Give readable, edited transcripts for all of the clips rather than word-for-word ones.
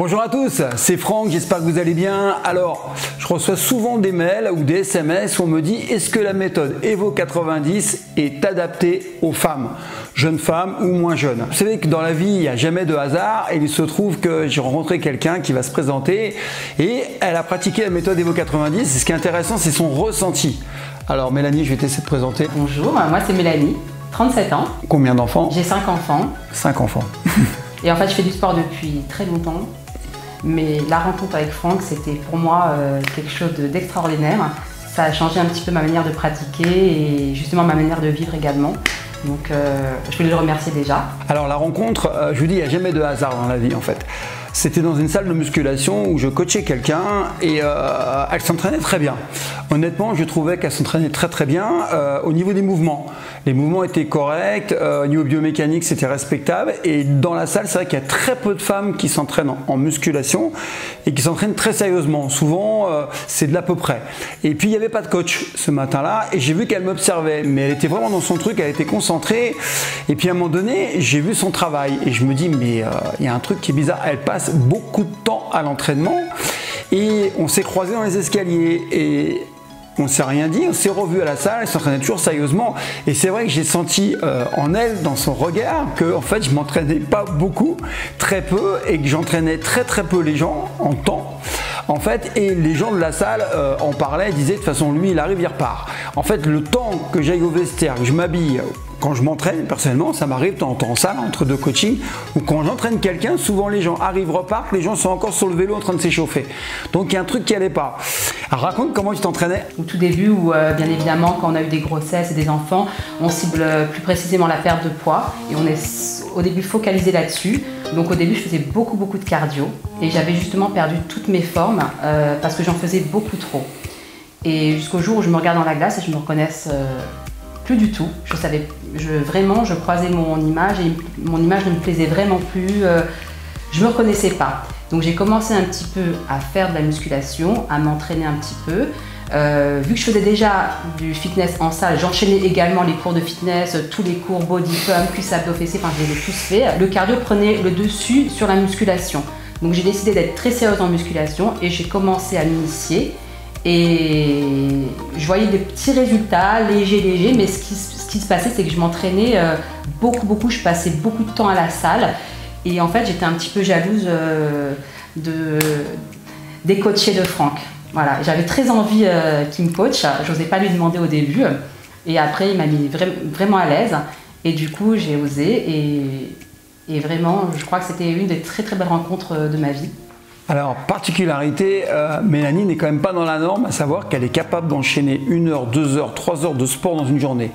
Bonjour à tous, c'est Franck, j'espère que vous allez bien. Alors, je reçois souvent des mails ou des SMS où on me dit est-ce que la méthode Evo 90 est adaptée aux femmes, jeunes femmes ou moins jeunes. Vous savez que dans la vie, il n'y a jamais de hasard et il se trouve que j'ai rencontré quelqu'un qui va se présenter et elle a pratiqué la méthode Evo 90 et ce qui est intéressant, c'est son ressenti. Alors Mélanie, je vais te laisser te présenter. Bonjour, moi c'est Mélanie, 37 ans. Combien d'enfants? J'ai 5 enfants. 5 enfants. Et en fait, je fais du sport depuis très longtemps. Mais la rencontre avec Franck, c'était pour moi quelque chose d'extraordinaire. Ça a changé un petit peu ma manière de pratiquer et justement ma manière de vivre également. Donc je voulais le remercier déjà. Alors la rencontre, je vous dis, il n'y a jamais de hasard dans la vie en fait. C'était dans une salle de musculation où je coachais quelqu'un et elle s'entraînait très bien. Honnêtement, je trouvais qu'elle s'entraînait très bien au niveau des mouvements. Les mouvements étaient corrects, au niveau biomécanique, c'était respectable. Et dans la salle, c'est vrai qu'il y a très peu de femmes qui s'entraînent en musculation et qui s'entraînent très sérieusement. Souvent, c'est de l'à peu près. Et puis, il n'y avait pas de coach ce matin-là et j'ai vu qu'elle m'observait. Mais elle était vraiment dans son truc, elle était concentrée. Et puis, à un moment donné, j'ai vu son travail et je me dis, mais il y a un truc qui est bizarre. Elle passe beaucoup de temps à l'entraînement et on s'est croisés dans les escaliers et on ne s'est rien dit, on s'est revu à la salle, elle s'entraînait toujours sérieusement et c'est vrai que j'ai senti en elle, dans son regard, que en fait je m'entraînais pas beaucoup, très peu et que j'entraînais très peu les gens en temps. En fait, et les gens de la salle en parlaient, disaient de toute façon lui il arrive, il repart. En fait, le temps que j'aille au vestiaire, que je m'habille, quand je m'entraîne, personnellement, ça m'arrive de temps en temps en salle, entre deux coachings, ou quand j'entraîne quelqu'un, souvent les gens arrivent, repartent, les gens sont encore sur le vélo en train de s'échauffer. Donc il y a un truc qui n'allait pas. Alors raconte comment tu t'entraînais. Au tout début, où bien évidemment, quand on a eu des grossesses et des enfants, on cible plus précisément la perte de poids et on est au début focalisé là-dessus. Donc au début, je faisais beaucoup de cardio et j'avais justement perdu toutes mes formes parce que j'en faisais beaucoup trop. Et jusqu'au jour où je me regarde dans la glace et je me reconnaisse plus du tout. Vraiment, je croisais mon image et mon image ne me plaisait vraiment plus. Je me reconnaissais pas. Donc j'ai commencé un petit peu à faire de la musculation, à m'entraîner un petit peu. Vu que je faisais déjà du fitness en salle, j'enchaînais également les cours de fitness, tous les cours body pump, cuisse abdos fessiers, enfin je les ai tous faits. Le cardio prenait le dessus sur la musculation. Donc j'ai décidé d'être très sérieuse en musculation et j'ai commencé à m'initier. Et je voyais des petits résultats, légers, mais ce qui se passait, c'est que je m'entraînais beaucoup, je passais beaucoup de temps à la salle. Et en fait, j'étais un petit peu jalouse des coachés de Franck. Voilà, j'avais très envie qu'il me coach, j'osais pas lui demander au début. Et après, il m'a mis vraiment à l'aise. Et du coup, j'ai osé. Et vraiment, je crois que c'était une des très belles rencontres de ma vie. Alors, particularité, Mélanie n'est quand même pas dans la norme, à savoir qu'elle est capable d'enchaîner 1 heure, 2 heures, 3 heures de sport dans une journée.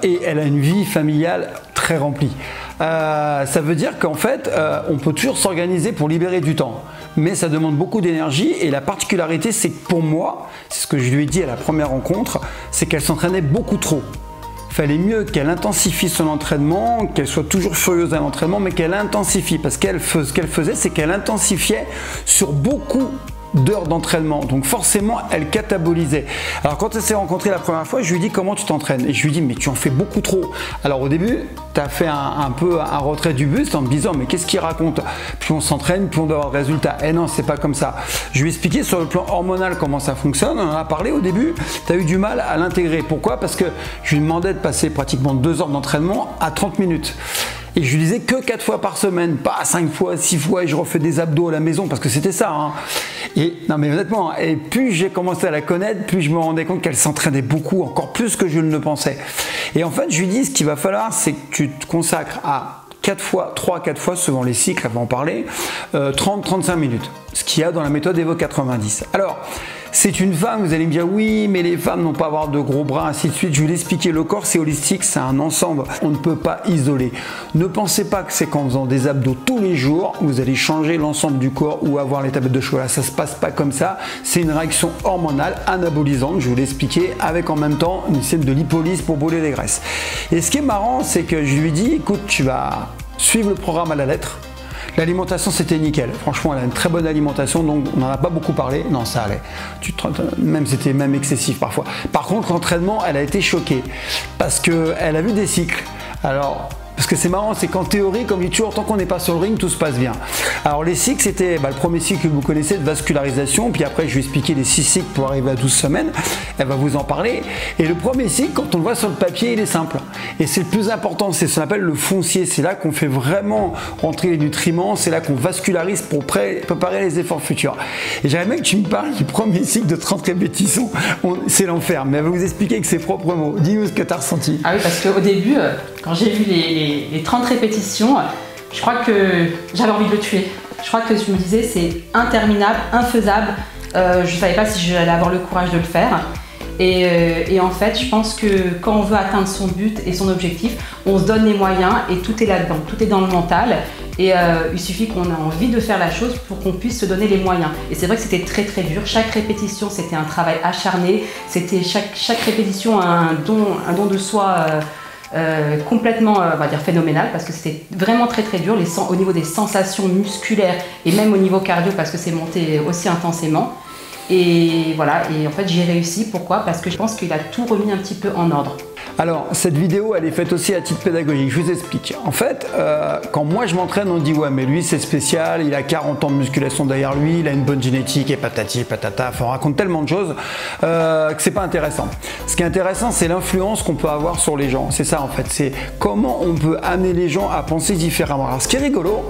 Et elle a une vie familiale très remplie. Ça veut dire qu'en fait, on peut toujours s'organiser pour libérer du temps. Mais ça demande beaucoup d'énergie et la particularité, c'est que pour moi, c'est ce que je lui ai dit à la première rencontre, c'est qu'elle s'entraînait beaucoup trop. Il fallait mieux qu'elle intensifie son entraînement, qu'elle soit toujours furieuse à l'entraînement, mais qu'elle intensifie. Parce ce qu'elle faisait, c'est qu'elle intensifiait sur beaucoup d'heures d'entraînement. Donc forcément, elle catabolisait. Alors quand elle s'est rencontrée la première fois, je lui ai dit comment tu t'entraînes. Et je lui ai dit mais tu en fais beaucoup trop. Alors au début, tu as fait un peu un retrait du buste en me disant mais qu'est-ce qu'il raconte? Plus on s'entraîne, plus on doit avoir de résultats. Eh non, c'est pas comme ça. Je lui ai expliqué sur le plan hormonal comment ça fonctionne. On en a parlé au début. Tu as eu du mal à l'intégrer. Pourquoi? Parce que je lui demandais de passer pratiquement 2 heures d'entraînement à 30 minutes. Et je lui disais que 4 fois par semaine, pas 5 fois, 6 fois, et je refais des abdos à la maison, parce que c'était ça. Hein. Et non mais honnêtement, et plus j'ai commencé à la connaître, plus je me rendais compte qu'elle s'entraînait beaucoup, encore plus que je ne le pensais. Et en fait, je lui dis, ce qu'il va falloir, c'est que tu te consacres à 3 à 4 fois, selon les cycles, on va en parler, 30-35 minutes, ce qu'il y a dans la méthode Evo 90. Alors, c'est une femme, vous allez me dire oui, mais les femmes n'ont pas à avoir de gros bras, ainsi de suite. Je vais vous l'expliquer, le corps c'est holistique, c'est un ensemble, on ne peut pas isoler. Ne pensez pas que c'est qu'en faisant des abdos tous les jours, vous allez changer l'ensemble du corps ou avoir les tablettes de chocolat. Ça ne se passe pas comme ça, c'est une réaction hormonale anabolisante, je vais vous l'expliquer, avec en même temps une scène de lipolyse pour brûler les graisses. Et ce qui est marrant, c'est que je lui dis, écoute, tu vas suivre le programme à la lettre. L'alimentation c'était nickel, franchement elle a une très bonne alimentation donc on n'en a pas beaucoup parlé, non ça allait, c'était même excessif parfois. Par contre l'entraînement elle a été choquée parce qu'elle a vu des cycles. Alors Parce que c'est marrant, c'est qu'en théorie, comme je dis toujours, tant qu'on n'est pas sur le ring, tout se passe bien. Alors les cycles, c'était le premier cycle que vous connaissez de vascularisation, puis après je vais expliquer les 6 cycles pour arriver à 12 semaines, elle va vous en parler. Et le premier cycle, quand on le voit sur le papier, il est simple. Et c'est le plus important, c'est ce qu'on appelle le foncier, c'est là qu'on fait vraiment rentrer les nutriments, c'est là qu'on vascularise pour préparer les efforts futurs. Et j'aimerais bien que tu me parles du premier cycle de 30 répétitions, c'est l'enfer, mais elle va vous expliquer avec ses propres mots. Dis-nous ce que tu as ressenti. Ah oui, parce qu'au début, quand j'ai vu les 30 répétitions, je crois que j'avais envie de le tuer. Je crois que je me disais c'est interminable, infaisable. Je ne savais pas si j'allais avoir le courage de le faire. Et en fait, je pense que quand on veut atteindre son but et son objectif, on se donne les moyens et tout est là-dedans, tout est dans le mental. Et il suffit qu'on ait envie de faire la chose pour qu'on puisse se donner les moyens. Et c'est vrai que c'était très très dur. Chaque répétition, c'était un travail acharné. C'était chaque répétition un don de soi complètement, on va dire, phénoménal, parce que c'était vraiment très très dur au niveau des sensations musculaires et même au niveau cardio, parce que c'est monté aussi intensément. Et voilà, et en fait j'ai réussi. Pourquoi? Parce que je pense qu'il a tout remis un petit peu en ordre. Alors, cette vidéo, elle est faite aussi à titre pédagogique. Je vous explique. En fait, quand moi je m'entraîne, on dit ouais, mais lui c'est spécial, il a 40 ans de musculation derrière lui, il a une bonne génétique et patati patata. Enfin, on raconte tellement de choses que c'est pas intéressant. Ce qui est intéressant, c'est l'influence qu'on peut avoir sur les gens. C'est ça en fait. C'est comment on peut amener les gens à penser différemment. Alors, ce qui est rigolo,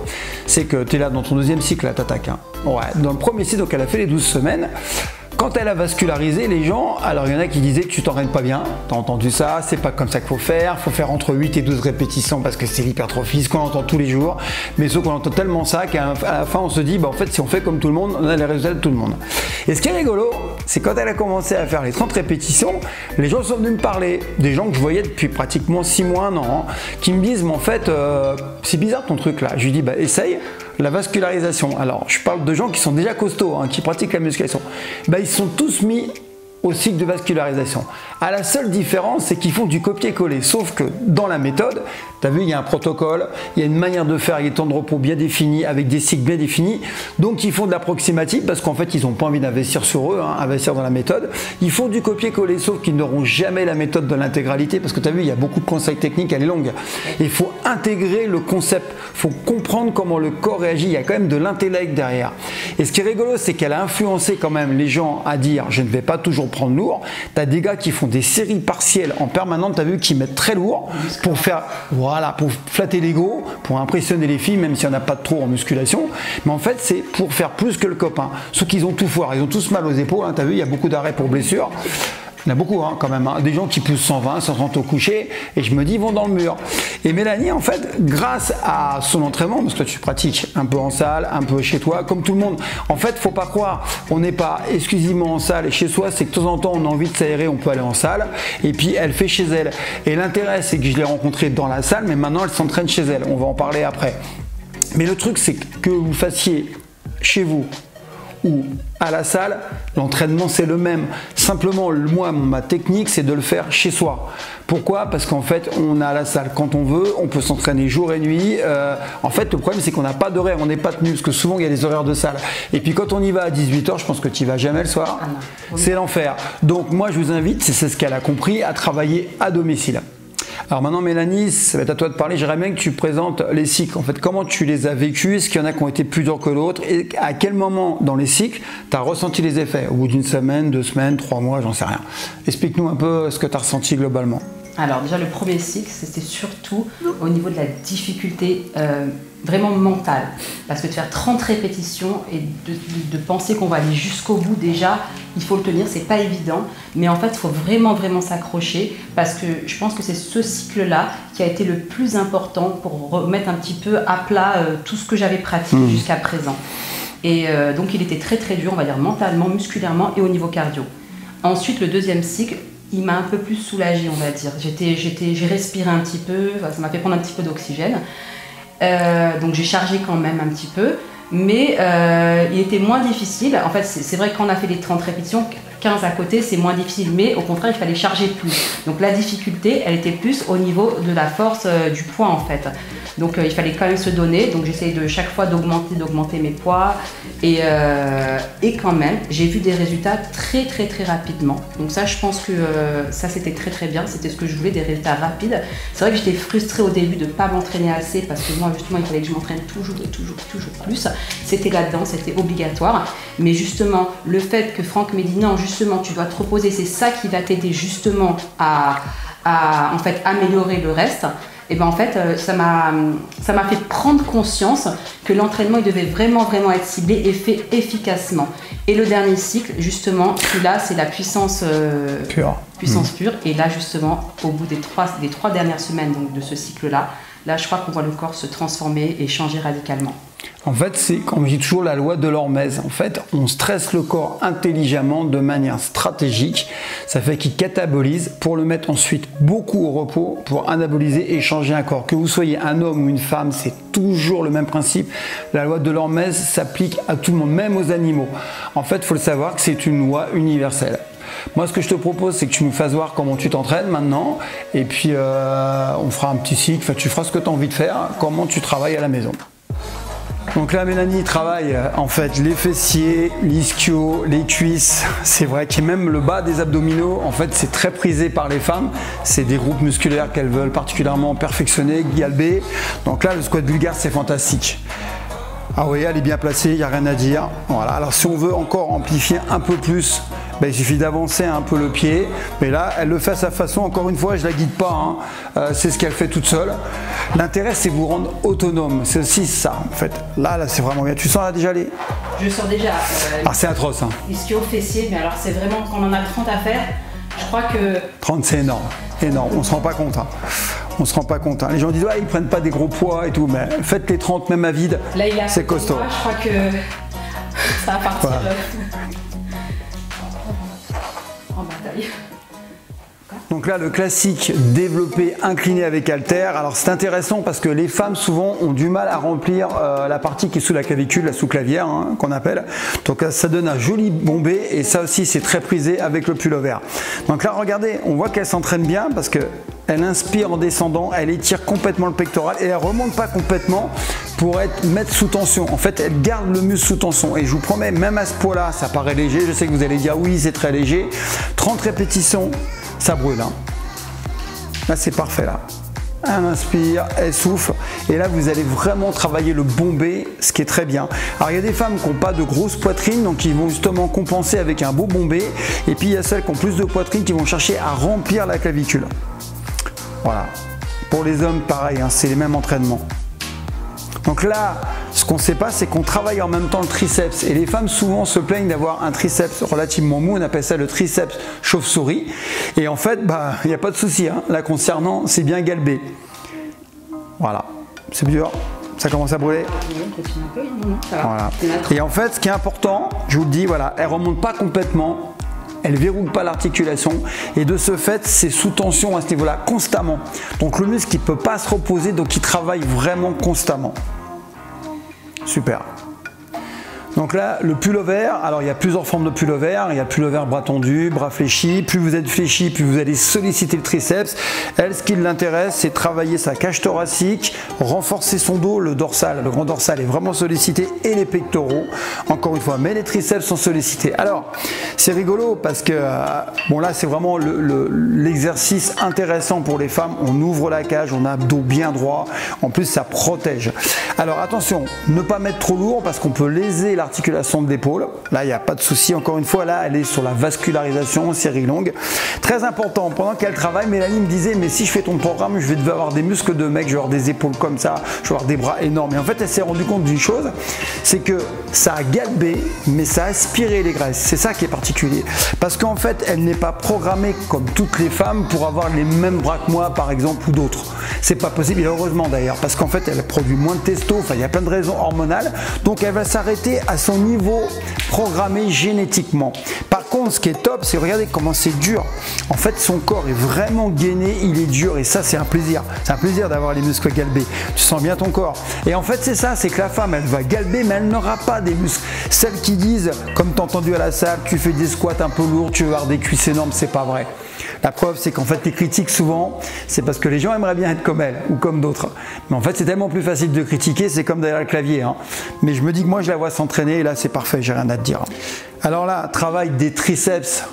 c'est que tu es là dans ton deuxième cycle, là, t'attaques. Hein. Ouais. Dans le premier cycle, donc elle a fait les 12 semaines. Quand elle a vascularisé, les gens, alors il y en a qui disaient que tu t'entraînes pas bien, t'as entendu ça, c'est pas comme ça qu'il faut faire entre 8 et 12 répétitions parce que c'est l'hypertrophie, ce qu'on entend tous les jours, mais sauf qu'on entend tellement ça qu'à la fin on se dit, bah en fait si on fait comme tout le monde, on a les résultats de tout le monde. Et ce qui est rigolo, c'est quand elle a commencé à faire les 30 répétitions, les gens sont venus me parler, des gens que je voyais depuis pratiquement 6 mois, 1 an, qui me disent, mais en fait, c'est bizarre ton truc là. Je lui dis, bah essaye. La vascularisation. Alors, je parle de gens qui sont déjà costauds, qui pratiquent la musculation. Ben, ils sont tous mis au cycle de vascularisation. À la seule différence, c'est qu'ils font du copier-coller. Sauf que dans la méthode, tu as vu, il y a un protocole, il y a une manière de faire, il y a des temps de repos bien définis, avec des cycles bien définis. Donc, ils font de l'approximatif parce qu'en fait, ils n'ont pas envie d'investir sur eux, investir dans la méthode. Ils font du copier-coller, sauf qu'ils n'auront jamais la méthode de l'intégralité parce que tu as vu, il y a beaucoup de conseils techniques, elle est longue. Et il faut intégrer le concept, il faut comprendre comment le corps réagit. Il y a quand même de l'intellect derrière. Et ce qui est rigolo, c'est qu'elle a influencé quand même les gens à dire je ne vais pas toujours prendre lourd. Tu as des gars qui font des séries partielles en permanence, tu as vu, qui mettent très lourd pour faire, voilà, pour flatter l'ego, pour impressionner les filles, même s'il n'y en a pas de trop en musculation. Mais en fait, c'est pour faire plus que le copain. Sauf qu'ils ont tout foiré, ils ont tous mal aux épaules, tu as vu, il y a beaucoup d'arrêts pour blessures. Il y en a beaucoup quand même, des gens qui poussent 120, 130 au coucher, et je me dis ils vont dans le mur. Et Mélanie, en fait, grâce à son entraînement, parce que tu pratiques un peu en salle, un peu chez toi, comme tout le monde, en fait, faut pas croire, on n'est pas exclusivement en salle et chez soi, c'est que de temps en temps on a envie de s'aérer, on peut aller en salle, et puis elle fait chez elle. Et l'intérêt, c'est que je l'ai rencontrée dans la salle, mais maintenant elle s'entraîne chez elle, on va en parler après. Mais le truc, c'est que vous fassiez chez vous, ou à la salle, l'entraînement c'est le même. Simplement, moi, ma technique, c'est de le faire chez soi. Pourquoi? Parce qu'en fait, on a la salle quand on veut, on peut s'entraîner jour et nuit. En fait, le problème, c'est qu'on n'a pas d'horaire, on n'est pas tenu, parce que souvent, il y a des horaires de salle. Et puis, quand on y va à 18 h, je pense que tu n'y vas jamais le soir, c'est l'enfer. Donc, moi, je vous invite, c'est ce qu'elle a compris, à travailler à domicile. Alors maintenant Mélanie, ça va être à toi de parler, j'aimerais bien que tu présentes les cycles, en fait comment tu les as vécus, est-ce qu'il y en a qui ont été plus durs que d'autres et à quel moment dans les cycles tu as ressenti les effets, au bout d'une semaine, 2 semaines, 3 mois, j'en sais rien. Explique-nous un peu ce que tu as ressenti globalement. Alors déjà le premier cycle, c'était surtout au niveau de la difficulté vraiment mentale. Parce que de faire 30 répétitions et de penser qu'on va aller jusqu'au bout déjà, il faut le tenir, c'est pas évident. Mais en fait, il faut vraiment s'accrocher parce que je pense que c'est ce cycle-là qui a été le plus important pour remettre un petit peu à plat tout ce que j'avais pratiqué jusqu'à présent. Et donc il était très dur, on va dire mentalement, musculairement et au niveau cardio. Ensuite, le deuxième cycle, il m'a un peu plus soulagée, on va dire. J'ai respiré un petit peu, ça m'a fait prendre un petit peu d'oxygène. Donc j'ai chargé quand même un petit peu. mais il était moins difficile. En fait, c'est vrai que quand on a fait les 30 répétitions, 15 à côté, c'est moins difficile, mais au contraire, il fallait charger plus. Donc la difficulté, elle était plus au niveau de la force du poids en fait. Donc il fallait quand même se donner, donc j'essayais de chaque fois d'augmenter mes poids et quand même j'ai vu des résultats très rapidement. Donc ça je pense que ça c'était très bien, c'était ce que je voulais, des résultats rapides. C'est vrai que j'étais frustrée au début de ne pas m'entraîner assez parce que moi justement il fallait que je m'entraîne toujours plus. C'était là-dedans, c'était obligatoire. Mais justement le fait que Franck m'ait dit non, justement tu dois te reposer, c'est ça qui va t'aider justement à en fait améliorer le reste. Et ben en fait, ça m'a fait prendre conscience que l'entraînement il devait vraiment être ciblé et fait efficacement. Et le dernier cycle, justement, celui-là, c'est la puissance pure. Et là, justement, au bout des trois dernières semaines donc, de ce cycle-là, là, je crois qu'on voit le corps se transformer et changer radicalement. En fait, c'est, comme je dis toujours, la loi de l'hormèse. En fait, on stresse le corps intelligemment, de manière stratégique. Ça fait qu'il catabolise pour le mettre ensuite beaucoup au repos, pour anaboliser et changer un corps. Que vous soyez un homme ou une femme, c'est toujours le même principe. La loi de l'hormèse s'applique à tout le monde, même aux animaux. En fait, il faut le savoir que c'est une loi universelle. Moi, ce que je te propose, c'est que tu nous fasses voir comment tu t'entraînes maintenant. Et puis, on fera un petit cycle. Enfin, tu feras ce que tu as envie de faire, comment tu travailles à la maison. Donc là, Mélanie travaille en fait les fessiers, l'ischio, les cuisses. C'est vrai que même le bas des abdominaux, en fait, c'est très prisé par les femmes. C'est des groupes musculaires qu'elles veulent particulièrement perfectionner, galber. Donc là, le squat bulgare, c'est fantastique. Ah oui, elle est bien placée, il n'y a rien à dire. Voilà. Alors si on veut encore amplifier un peu plus, ben, il suffit d'avancer un peu le pied. Mais là, elle le fait à sa façon. Encore une fois, je ne la guide pas. Hein. C'est ce qu'elle fait toute seule. L'intérêt, c'est vous rendre autonome. C'est aussi ça, en fait. Là c'est vraiment bien. Tu sens là déjà les... Je sens déjà. C'est atroce. Hein. Ischio, fessier, mais alors c'est vraiment quand on en a 30 à faire. Je crois que... 30, c'est énorme. Énorme. On ne se rend pas compte. Hein. On se rend pas compte. Hein. Les gens disent ouais, ils prennent pas des gros poids et tout, mais faites les 30 même à vide, c'est costaud. Moi, je crois que ça va partir en bataille. Donc là, le classique développé incliné avec haltère. Alors c'est intéressant parce que les femmes souvent ont du mal à remplir la partie qui est sous la clavicule, la sous-clavière hein, qu'on appelle. Donc ça donne un joli bombé et ça aussi c'est très prisé avec le pullover. Donc là, regardez, on voit qu'elle s'entraîne bien parce que elle inspire en descendant, elle étire complètement le pectoral et elle remonte pas complètement pour mettre sous tension. En fait, elle garde le muscle sous tension. Et je vous promets, même à ce poids-là, ça paraît léger. Je sais que vous allez dire oui, c'est très léger. 30 répétitions, ça brûle. Hein. Là, c'est parfait. Là. Elle inspire, elle souffle. Et là, vous allez vraiment travailler le bombé, ce qui est très bien. Alors, il y a des femmes qui n'ont pas de grosse poitrine, donc ils vont justement compenser avec un beau bombé. Et puis, il y a celles qui ont plus de poitrine qui vont chercher à remplir la clavicule. Voilà. Pour les hommes, pareil, hein, c'est les mêmes entraînements. Donc là, ce qu'on ne sait pas, c'est qu'on travaille en même temps le triceps. Et les femmes souvent se plaignent d'avoir un triceps relativement mou. On appelle ça le triceps chauve-souris. Et en fait, il n'y a pas de souci. Hein. Là, concernant, c'est bien galbé. Voilà. C'est dur. Ça commence à brûler. Voilà. Et en fait, ce qui est important, je vous le dis, voilà, elle ne remonte pas complètement. Elle ne verrouille pas l'articulation et de ce fait, c'est sous tension à ce niveau-là constamment. Donc le muscle, il ne peut pas se reposer, donc il travaille vraiment constamment. Super. Donc là, le pullover, alors il y a plusieurs formes de pullover. Il y a le pullover bras tendu, bras fléchis. Plus vous êtes fléchi, plus vous allez solliciter le triceps. Elle, ce qui l'intéresse, c'est travailler sa cage thoracique, renforcer son dos, le dorsal, le grand dorsal est vraiment sollicité et les pectoraux, encore une fois. Mais les triceps sont sollicités. Alors, c'est rigolo parce que, bon là, c'est vraiment l'exercice intéressant pour les femmes. On ouvre la cage, on a le dos bien droit. En plus, ça protège. Alors attention, ne pas mettre trop lourd parce qu'on peut léser l'articulation de l'épaule. Là, il n'y a pas de souci. Encore une fois, là, elle est sur la vascularisation, série longue. Très important, pendant qu'elle travaille, Mélanie me disait, mais si je fais ton programme, je vais avoir des muscles de mec, je vais avoir des épaules comme ça, je vais avoir des bras énormes. Et en fait, elle s'est rendue compte d'une chose, c'est que ça a galbé, mais ça a aspiré les graisses. C'est ça qui est particulier. Parce qu'en fait, elle n'est pas programmée comme toutes les femmes pour avoir les mêmes bras que moi, par exemple, ou d'autres. C'est pas possible, et heureusement d'ailleurs, parce qu'en fait, elle produit moins de testo, enfin, il y a plein de raisons hormonales, donc elle va s'arrêter à à son niveau programmé génétiquement. Par contre, ce qui est top, c'est regardez comment c'est dur. En fait, son corps est vraiment gainé, il est dur et ça, c'est un plaisir. C'est un plaisir d'avoir les muscles galbés. Tu sens bien ton corps. Et en fait, c'est ça, c'est que la femme, elle va galber, mais elle n'aura pas des muscles. Celles qui disent, comme tu as entendu à la salle, tu fais des squats un peu lourds, tu veux avoir des cuisses énormes, c'est pas vrai. La preuve, c'est qu'en fait, les critiques souvent, c'est parce que les gens aimeraient bien être comme elle ou comme d'autres. Mais en fait, c'est tellement plus facile de critiquer, c'est comme derrière le clavier. Hein. Mais je me dis que moi, je la vois s'entraîner et là, c'est parfait, j'ai rien à te dire. Alors là, travail des triceps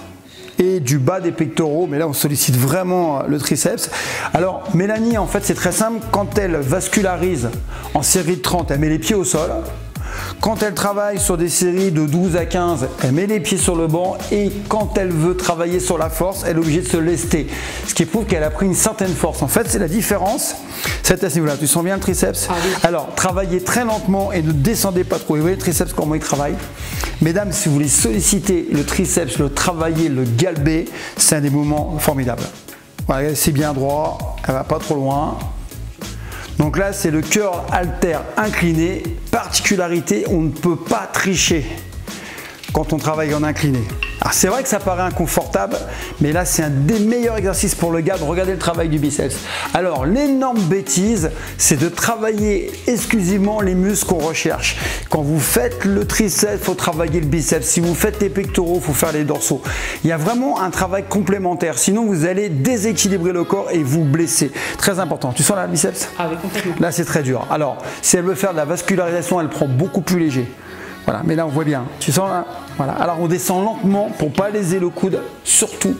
et du bas des pectoraux, mais là, on sollicite vraiment le triceps. Alors, Mélanie, en fait, c'est très simple. Quand elle vascularise en série de 30, elle met les pieds au sol. Quand elle travaille sur des séries de 12 à 15, elle met les pieds sur le banc et quand elle veut travailler sur la force, elle est obligée de se lester. Ce qui prouve qu'elle a pris une certaine force. En fait, c'est la différence. C'est à ce niveau-là. Tu sens bien le triceps? Ah oui. Alors, travaillez très lentement et ne descendez pas trop. Et vous voyez le triceps, comment il travaille? Mesdames, si vous voulez solliciter le triceps, le travailler, le galber, c'est un des moments formidables. Voilà, c'est bien droit, elle va pas trop loin. Donc là, c'est le curl halter incliné. Particularité, on ne peut pas tricher quand on travaille en incliné. Alors c'est vrai que ça paraît inconfortable, mais là c'est un des meilleurs exercices pour le galbe. Regardez le travail du biceps. Alors l'énorme bêtise, c'est de travailler exclusivement les muscles qu'on recherche. Quand vous faites le triceps, il faut travailler le biceps. Si vous faites les pectoraux, il faut faire les dorsaux. Il y a vraiment un travail complémentaire, sinon vous allez déséquilibrer le corps et vous blesser. Très important. Tu sens là le biceps? Ah oui, complètement. Là c'est très dur. Alors si elle veut faire de la vascularisation, elle prend beaucoup plus léger. Voilà, mais là on voit bien, tu sens là, voilà. Alors on descend lentement pour pas léser le coude, surtout.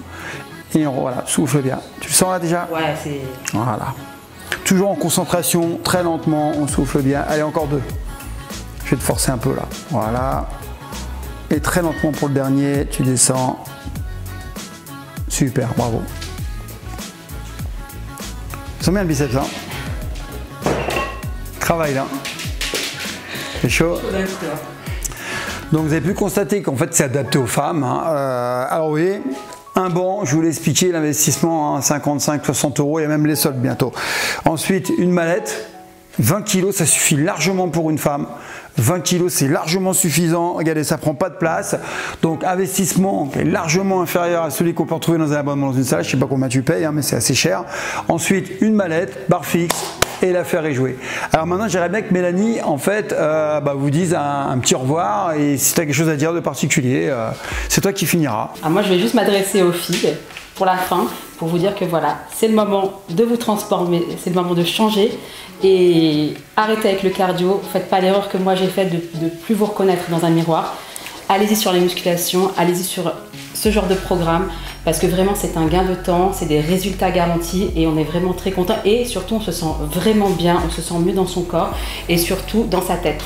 Et voilà, souffle bien. Tu le sens là déjà? Ouais, c'est... Voilà. Toujours en concentration, très lentement, on souffle bien. Allez, encore deux. Je vais te forcer un peu là. Voilà. Et très lentement pour le dernier, tu descends. Super, bravo. Tu sens bien le biceps, hein? Travail là. C'est chaud. D'accord. Donc vous avez pu constater qu'en fait c'est adapté aux femmes. Hein. Alors vous voyez, un banc, je vous l'ai expliqué, l'investissement, hein, 55-60 €, il y a même les soldes bientôt. Ensuite, une mallette, 20 kg, ça suffit largement pour une femme. 20 kg, c'est largement suffisant. Regardez, ça prend pas de place. Donc, investissement qui est largement inférieur à celui qu'on peut retrouver dans un abonnement dans une salle. Je sais pas combien tu payes, hein, mais c'est assez cher. Ensuite, une mallette, barre fixe. Et l'affaire est jouée. Alors maintenant, j'aimerais bien que Mélanie, en fait, vous dise un petit au revoir. Et si tu as quelque chose à dire de particulier, c'est toi qui finiras. Ah, moi, je vais juste m'adresser aux filles pour la fin, pour vous dire que voilà, c'est le moment de vous transformer, c'est le moment de changer et arrêtez avec le cardio. Faites pas l'erreur que moi j'ai faite de plus vous reconnaître dans un miroir. Allez-y sur les musculations, allez-y sur ce genre de programme parce que vraiment c'est un gain de temps, c'est des résultats garantis et on est vraiment très content et surtout on se sent vraiment bien, on se sent mieux dans son corps et surtout dans sa tête.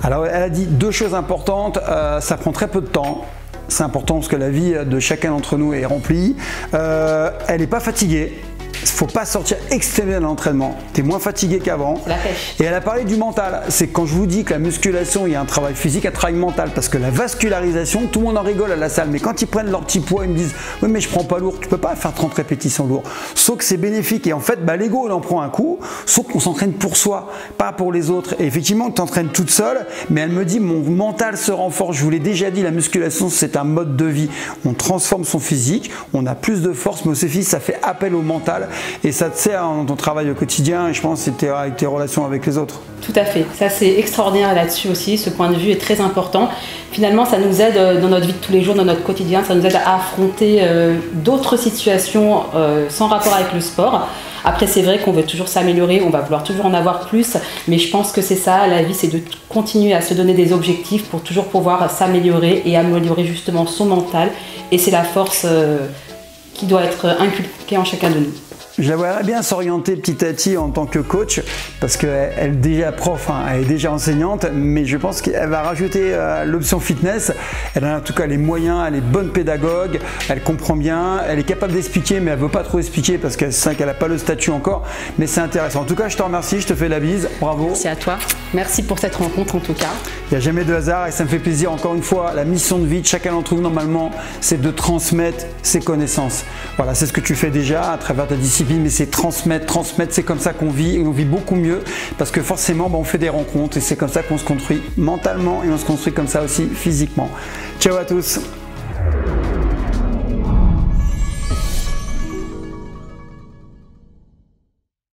Alors elle a dit deux choses importantes, ça prend très peu de temps. C'est important parce que la vie de chacun d'entre nous est remplie. Elle n'est pas fatiguée. Il ne faut pas sortir exténué à l'entraînement. Tu es moins fatigué qu'avant. C'est la pêche. Et elle a parlé du mental. C'est quand je vous dis que la musculation, il y a un travail physique, un travail mental. Parce que la vascularisation, tout le monde en rigole à la salle. Mais quand ils prennent leur petit poids, ils me disent « Oui, mais je prends pas lourd. Tu peux pas faire 30 répétitions lourd. » Sauf que c'est bénéfique. Et en fait, l'ego, il en prend un coup. Sauf qu'on s'entraîne pour soi, pas pour les autres. Et effectivement, tu t'entraînes toute seule. Mais elle me dit « Mon mental se renforce. » Je vous l'ai déjà dit, la musculation, c'est un mode de vie. On transforme son physique. On a plus de force. Mais aussi, ça fait appel au mental. Et ça te sert dans ton travail au quotidien et je pense que c'était avec tes relations avec les autres. Tout à fait, ça c'est extraordinaire là-dessus aussi, ce point de vue est très important. Finalement ça nous aide dans notre vie de tous les jours, dans notre quotidien, ça nous aide à affronter d'autres situations sans rapport avec le sport. Après c'est vrai qu'on veut toujours s'améliorer, on va vouloir toujours en avoir plus, mais je pense que c'est ça, la vie c'est de continuer à se donner des objectifs pour toujours pouvoir s'améliorer et améliorer justement son mental et c'est la force qui doit être inculquée en chacun de nous. Je la verrais bien s'orienter petit à petit en tant que coach parce qu'elle est déjà prof, hein, elle est déjà enseignante, mais je pense qu'elle va rajouter l'option fitness. Elle a en tout cas les moyens, elle est bonne pédagogue, elle comprend bien, elle est capable d'expliquer, mais elle ne veut pas trop expliquer parce qu'elle sait qu'elle n'a pas le statut encore, mais c'est intéressant. En tout cas, je te remercie, je te fais la bise, bravo. Merci à toi, merci pour cette rencontre en tout cas. Il n'y a jamais de hasard et ça me fait plaisir. Encore une fois, la mission de vie de chacun d'entre nous normalement, c'est de transmettre ses connaissances. Voilà, c'est ce que tu fais déjà à travers ta discipline copines, mais c'est transmettre, c'est comme ça qu'on vit et on vit beaucoup mieux parce que forcément on fait des rencontres et c'est comme ça qu'on se construit mentalement et on se construit comme ça aussi physiquement. Ciao à tous!